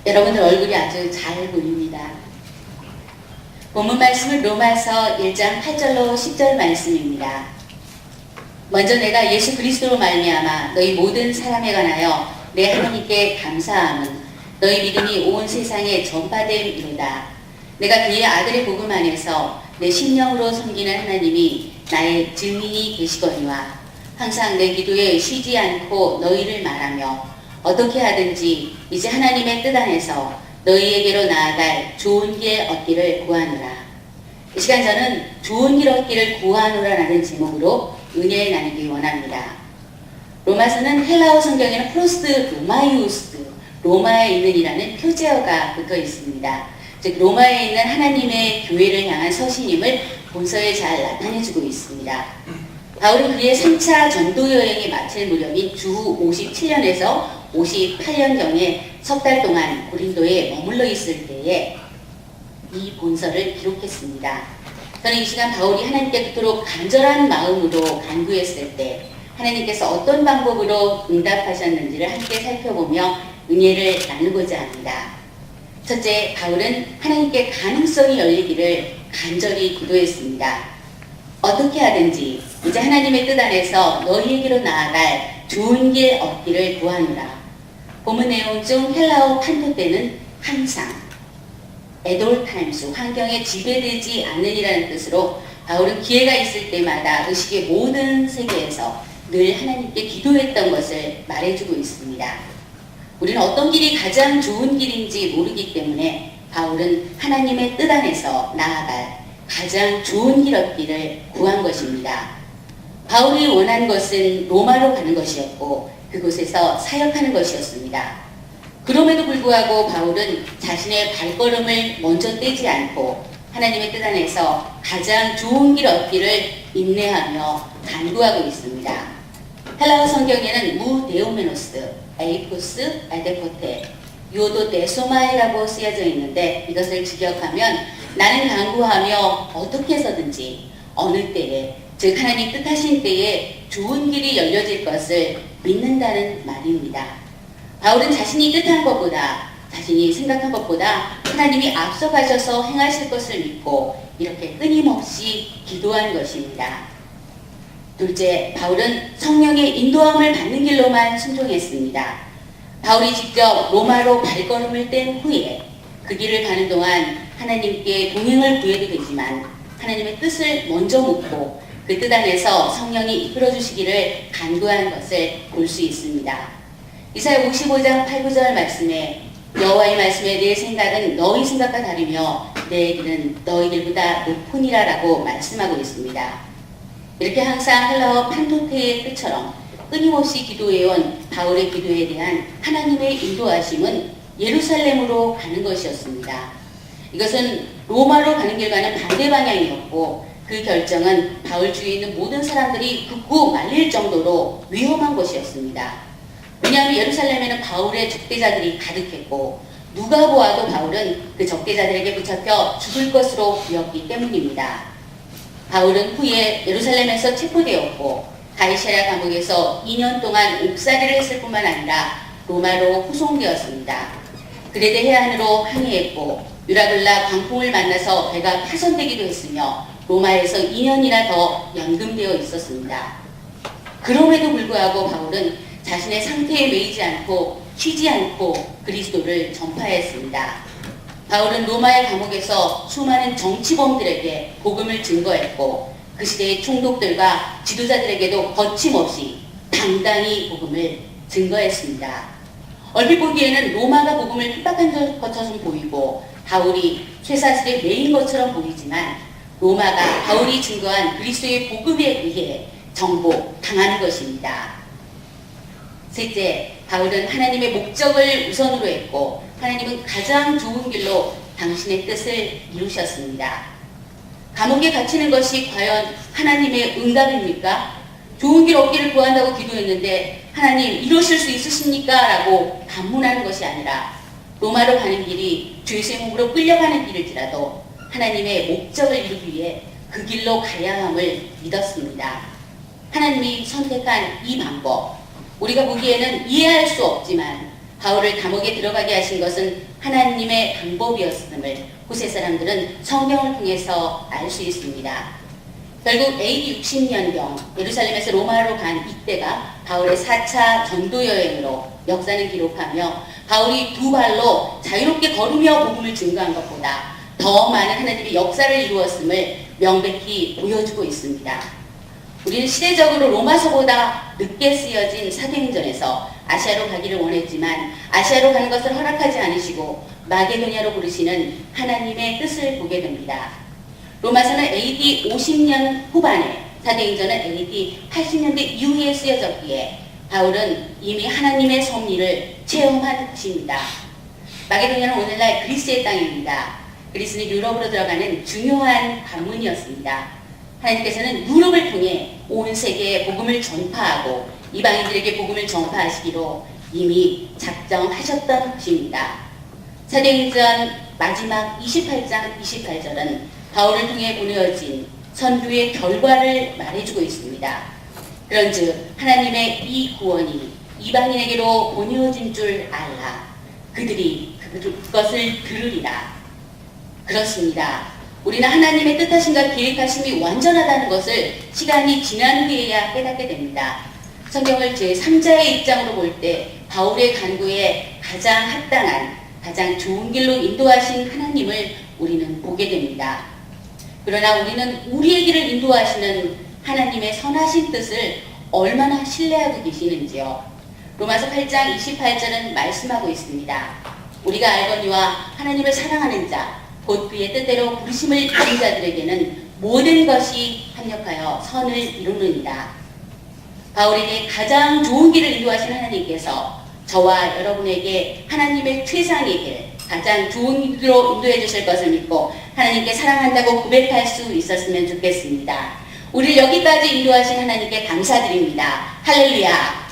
여러분들 얼굴이 아주 잘 보입니다. 본문 말씀은 로마서 1장 8절로 10절 말씀입니다. 먼저 내가 예수 그리스도로 말미암아 너희 모든 사람에 관하여 내 하나님께 감사함은 너희 믿음이 온 세상에 전파됨이로다. 내가 그의 아들의 복음 안에서 내 심령으로 섬기는 하나님이 나의 증인이 되시거니와 항상 내 기도에 쉬지 않고 너희를 말하며 어떻게 하든지 이제 하나님의 뜻 안에서 너희에게로 나아갈 좋은 길 얻기를 구하노라. 이 시간 저는 좋은 길 얻기를 구하노라라는 제목으로 은혜를 나누기 원합니다. 로마서는 헬라어 성경에는 프로스트 로마이우스, 로마에 있는이라는 표제어가 붙어 있습니다. 즉 로마에 있는 하나님의 교회를 향한 서신임을 본서에 잘 나타내주고 있습니다. 바울은 그의 3차 전도 여행이 마칠 무렵인 주후 57년에서 58년경에 석 달 동안 고린도에 머물러 있을 때에 이 본서를 기록했습니다. 저는 이 시간 바울이 하나님께 그토록 간절한 마음으로 간구했을 때 하나님께서 어떤 방법으로 응답하셨는지를 함께 살펴보며 은혜를 나누고자 합니다. 첫째, 바울은 하나님께 가능성이 열리기를 간절히 기도했습니다. 어떻게 하든지 이제 하나님의 뜻 안에서 너희에게로 나아갈 좋은 길 얻기를 구하노라. 본문 내용 중 헬라어 판토 때는 항상, at all times, 환경에 지배되지 않으리라는 뜻으로 바울은 기회가 있을 때마다 의식의 모든 세계에서 늘 하나님께 기도했던 것을 말해주고 있습니다. 우리는 어떤 길이 가장 좋은 길인지 모르기 때문에 바울은 하나님의 뜻 안에서 나아갈 가장 좋은 길 얻기를 구한 것입니다. 바울이 원한 것은 로마로 가는 것이었고 그곳에서 사역하는 것이었습니다. 그럼에도 불구하고 바울은 자신의 발걸음을 먼저 떼지 않고 하나님의 뜻 안에서 가장 좋은 길 얻기를 인내하며 간구하고 있습니다. 헬라어 성경에는 무 데오메노스, 에이포스, 에데코테, 요도 데소마이라고 쓰여져 있는데 이것을 직역하면 나는 간구하며 어떻게 해서든지 어느 때에 즉 하나님 뜻하신 때에 좋은 길이 열려질 것을 믿는다는 말입니다. 바울은 자신이 뜻한 것보다 자신이 생각한 것보다 하나님이 앞서가셔서 행하실 것을 믿고 이렇게 끊임없이 기도한 것입니다. 둘째, 바울은 성령의 인도함을 받는 길로만 순종했습니다. 바울이 직접 로마로 발걸음을 뗀 후에 그 길을 가는 동안 하나님께 동행을 구해도 되지만 하나님의 뜻을 먼저 묻고 그 뜻 안에서 성령이 이끌어 주시기를 간구한 것을 볼 수 있습니다. 이사야 55장 8, 9절 말씀에 여호와의 말씀에 내 생각은 너희 생각과 다르며 내 길은 너희 길보다 높으니라 라고 말씀하고 있습니다. 이렇게 항상 헬라어 판토테의 뜻처럼 끊임없이 기도해온 바울의 기도에 대한 하나님의 인도하심은 예루살렘으로 가는 것이었습니다. 이것은 로마로 가는 길과는 반대 방향이었고 그 결정은 바울 주위에 있는 모든 사람들이 극구 말릴 정도로 위험한 것이었습니다. 왜냐하면 예루살렘에는 바울의 적대자들이 가득했고 누가 보아도 바울은 그 적대자들에게 붙잡혀 죽을 것으로 보였기 때문입니다. 바울은 후에 예루살렘에서 체포되었고 가이사랴 감옥에서 2년 동안 옥살이를 했을 뿐만 아니라 로마로 후송되었습니다. 그레데 해안으로 항해했고 유라굴라 광풍을 만나서 배가 파손되기도 했으며 로마에서 2년이나 더 연금되어 있었습니다. 그럼에도 불구하고 바울은 자신의 상태에 매이지 않고 쉬지 않고 그리스도를 전파했습니다. 바울은 로마의 감옥에서 수많은 정치범들에게 복음을 증거했고 그 시대의 총독들과 지도자들에게도 거침없이 당당히 복음을 증거했습니다. 얼핏 보기에는 로마가 복음을 핍박한 것처럼 보이고 바울이 쇠사슬에 매인 것처럼 보이지만 로마가 바울이 증거한 그리스도의 복음에 의해 정복당하는 것입니다. 셋째, 바울은 하나님의 목적을 우선으로 했고 하나님은 가장 좋은 길로 당신의 뜻을 이루셨습니다. 감옥에 갇히는 것이 과연 하나님의 응답입니까? 좋은 길 얻기를 구한다고 기도했는데 하나님 이루실 수 있으십니까? 라고 반문하는 것이 아니라 로마로 가는 길이 죄의 몸으로 끌려가는 길일지라도 하나님의 목적을 이루기 위해 그 길로 가야 함을 믿었습니다. 하나님이 선택한 이 방법, 우리가 보기에는 이해할 수 없지만 바울을 감옥에 들어가게 하신 것은 하나님의 방법이었음을 고세 사람들은 성경을 통해서 알 수 있습니다. 결국 AD 60년경 예루살렘에서 로마로 간 이때가 바울의 4차 전도 여행으로 역사는 기록하며 바울이 두 발로 자유롭게 걸으며 복음을 증거한 것보다 더 많은 하나님의 역사를 이루었음을 명백히 보여주고 있습니다. 우리는 시대적으로 로마서보다 늦게 쓰여진 사도행전에서 아시아로 가기를 원했지만 아시아로 가는 것을 허락하지 않으시고 마게도냐로 부르시는 하나님의 뜻을 보게 됩니다. 로마서는 AD 50년 후반에, 사도행전은 AD 80년대 이후에 쓰여졌기에 바울은 이미 하나님의 섭리를 체험한 것입니다. 마게도냐는 오늘날 그리스의 땅입니다. 그리스는 유럽으로 들어가는 중요한 관문이었습니다. 하나님께서는 유럽을 통해 온 세계에 복음을 전파하고 이방인들에게 복음을 전파하시기로 이미 작정하셨던 것입니다. 사도행전 마지막 28장 28절은 바울을 통해 보내어진 선교의 결과를 말해주고 있습니다. 그런즉 하나님의 이 구원이 이방인에게로 보내어진 줄 알라. 그들이 그것을 들으리라. 그렇습니다. 우리는 하나님의 뜻하심과 계획하심이 완전하다는 것을 시간이 지난 후에야 깨닫게 됩니다. 성경을 제3자의 입장으로 볼 때 바울의 간구에 가장 합당한, 가장 좋은 길로 인도하신 하나님을 우리는 보게 됩니다. 그러나 우리는 우리의 길을 인도하시는 하나님의 선하신 뜻을 얼마나 신뢰하고 계시는지요. 로마서 8장 28절은 말씀하고 있습니다. 우리가 알거니와 하나님을 사랑하는 자, 곧 그의 뜻대로 부르심을 입은 자들에게는 모든 것이 합력하여 선을 이루느니라. 바울에게 가장 좋은 길을 인도하신 하나님께서 저와 여러분에게 하나님의 최상의 길, 가장 좋은 길로 인도해 주실 것을 믿고 하나님께 사랑한다고 고백할 수 있었으면 좋겠습니다. 우리를 여기까지 인도하신 하나님께 감사드립니다. 할렐루야.